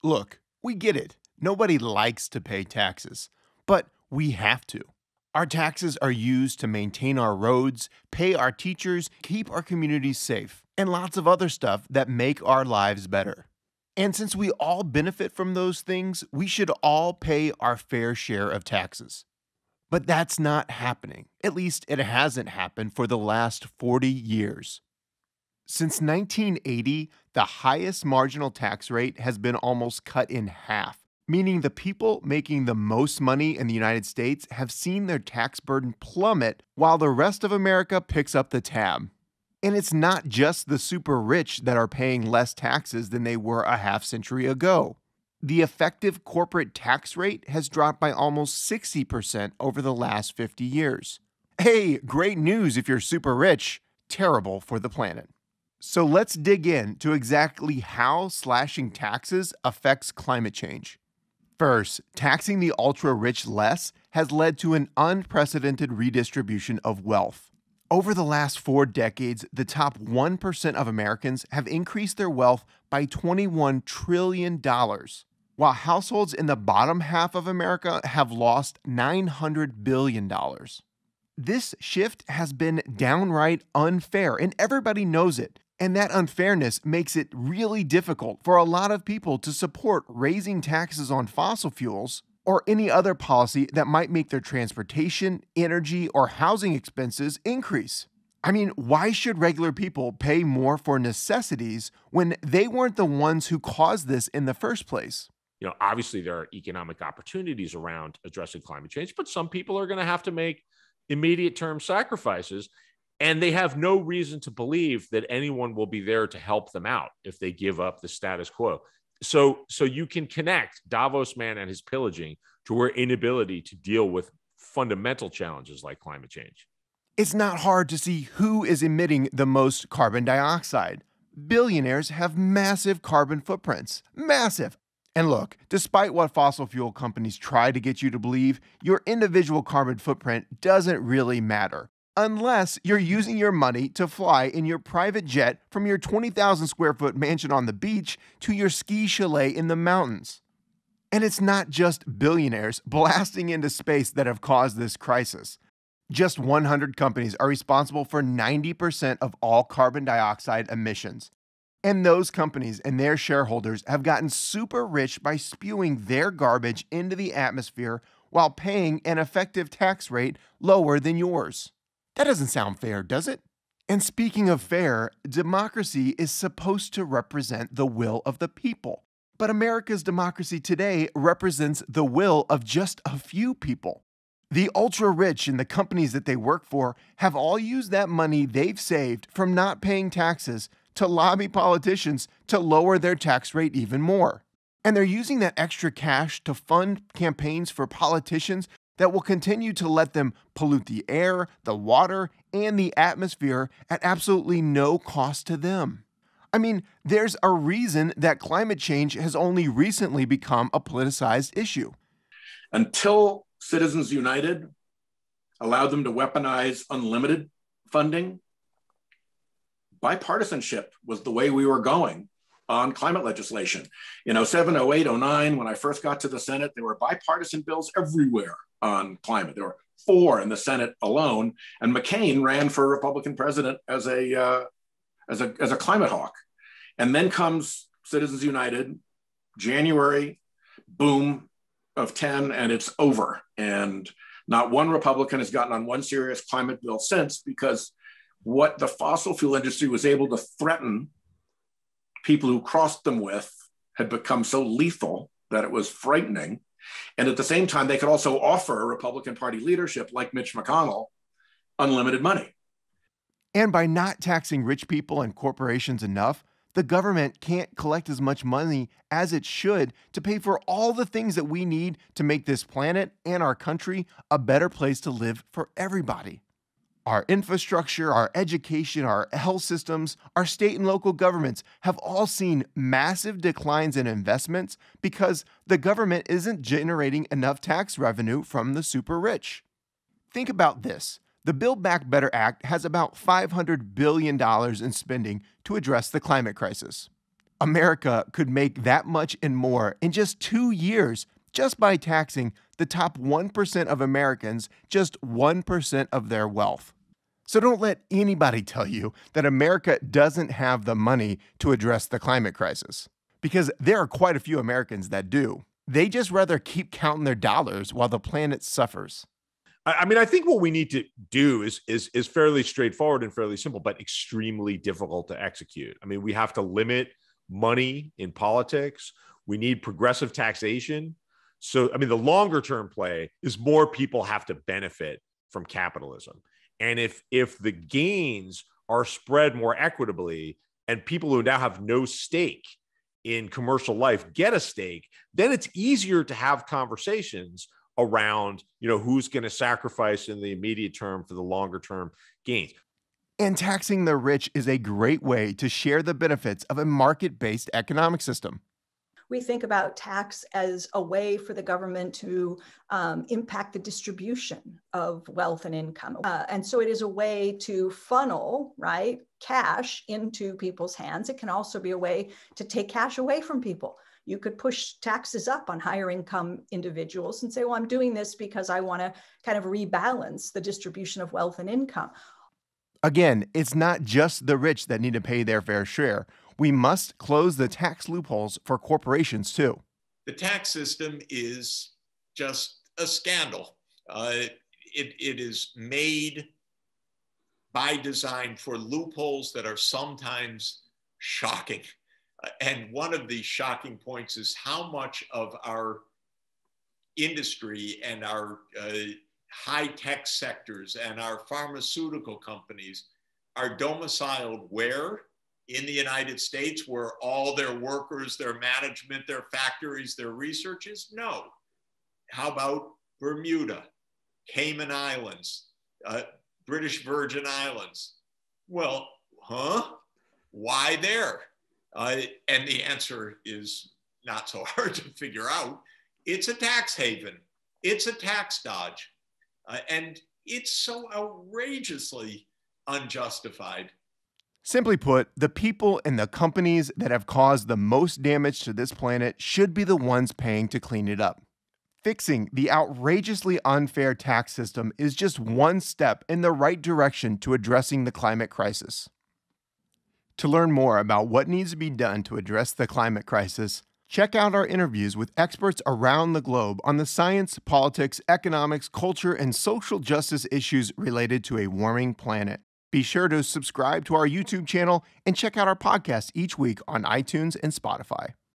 Look, we get it. Nobody likes to pay taxes, but we have to. Our taxes are used to maintain our roads, pay our teachers, keep our communities safe, and lots of other stuff that make our lives better. And since we all benefit from those things, we should all pay our fair share of taxes. But that's not happening. At least it hasn't happened for the last 40 years. Since 1980, the highest marginal tax rate has been almost cut in half, meaning the people making the most money in the United States have seen their tax burden plummet while the rest of America picks up the tab. And it's not just the super rich that are paying less taxes than they were a half century ago. The effective corporate tax rate has dropped by almost 60% over the last 50 years. Hey, great news if you're super rich, terrible for the planet. So let's dig in to exactly how slashing taxes affects climate change. First, taxing the ultra-rich less has led to an unprecedented redistribution of wealth. Over the last 4 decades, the top 1% of Americans have increased their wealth by $21 trillion, while households in the bottom half of America have lost $900 billion. This shift has been downright unfair, and everybody knows it. And that unfairness makes it really difficult for a lot of people to support raising taxes on fossil fuels or any other policy that might make their transportation, energy, or housing expenses increase. I mean, why should regular people pay more for necessities when they weren't the ones who caused this in the first place? Obviously there are economic opportunities around addressing climate change, but some people are going to have to make immediate term sacrifices. And they have no reason to believe that anyone will be there to help them out if they give up the status quo. So you can connect Davos man and his pillaging to our inability to deal with fundamental challenges like climate change. It's not hard to see who is emitting the most carbon dioxide. Billionaires have massive carbon footprints. Massive. And look, despite what fossil fuel companies try to get you to believe, your individual carbon footprint doesn't really matter. Unless you're using your money to fly in your private jet from your 20,000 square foot mansion on the beach to your ski chalet in the mountains. And it's not just billionaires blasting into space that have caused this crisis. Just 100 companies are responsible for 90% of all carbon dioxide emissions. And those companies and their shareholders have gotten super rich by spewing their garbage into the atmosphere while paying an effective tax rate lower than yours. That doesn't sound fair, does it? And speaking of fair, democracy is supposed to represent the will of the people. But America's democracy today represents the will of just a few people. The ultra-rich and the companies that they work for have all used that money they've saved from not paying taxes to lobby politicians to lower their tax rate even more. And they're using that extra cash to fund campaigns for politicians that will continue to let them pollute the air, the water, and the atmosphere at absolutely no cost to them. I mean, there's a reason that climate change has only recently become a politicized issue. Until Citizens United allowed them to weaponize unlimited funding, bipartisanship was the way we were going on climate legislation. In 07, 08, 09, when I first got to the Senate, there were bipartisan bills everywhere on climate. There were 4 in the Senate alone, and McCain ran for Republican president as a climate hawk. And then comes Citizens United, January, boom of 10, and it's over. And not one Republican has gotten on one serious climate bill since, because what the fossil fuel industry was able to threaten people who crossed them with had become so lethal that it was frightening. And at the same time, they could also offer Republican Party leadership like Mitch McConnell unlimited money. And by not taxing rich people and corporations enough, the government can't collect as much money as it should to pay for all the things that we need to make this planet and our country a better place to live for everybody. Our infrastructure, our education, our health systems, our state and local governments have all seen massive declines in investments because the government isn't generating enough tax revenue from the super rich. Think about this. The Build Back Better Act has about $500 billion in spending to address the climate crisis. America could make that much and more in just 2 years just by taxing the top 1% of Americans just 1% of their wealth. So don't let anybody tell you that America doesn't have the money to address the climate crisis, because there are quite a few Americans that do. They just rather keep counting their dollars while the planet suffers. I mean, I think what we need to do is fairly straightforward and fairly simple, but extremely difficult to execute. I mean, we have to limit money in politics. We need progressive taxation. So, I mean, the longer term play is more people have to benefit from capitalism. And if the gains are spread more equitably and people who now have no stake in commercial life get a stake, then it's easier to have conversations around, who's going to sacrifice in the immediate term for the longer term gains. And taxing the rich is a great way to share the benefits of a market-based economic system. We think about tax as a way for the government to impact the distribution of wealth and income. And so it is a way to funnel, right, cash into people's hands. It can also be a way to take cash away from people. You could push taxes up on higher income individuals and say, well, I'm doing this because I want to kind of rebalance the distribution of wealth and income. Again, it's not just the rich that need to pay their fair share. We must close the tax loopholes for corporations, too. The tax system is just a scandal. It is made by design for loopholes that are sometimes shocking. And one of the shocking points is how much of our industry and our high-tech sectors and our pharmaceutical companies are domiciled where? In the United States, where all their workers, their management, their factories, their research is? No. How about Bermuda, Cayman Islands, British Virgin Islands? Well, why there? And the answer is not so hard to figure out. It's a tax haven. It's a tax dodge. And it's so outrageously unjustified. Simply put, the people and the companies that have caused the most damage to this planet should be the ones paying to clean it up. Fixing the outrageously unfair tax system is just one step in the right direction to addressing the climate crisis. To learn more about what needs to be done to address the climate crisis, check out our interviews with experts around the globe on the science, politics, economics, culture, and social justice issues related to a warming planet. Be sure to subscribe to our YouTube channel and check out our podcast each week on iTunes and Spotify.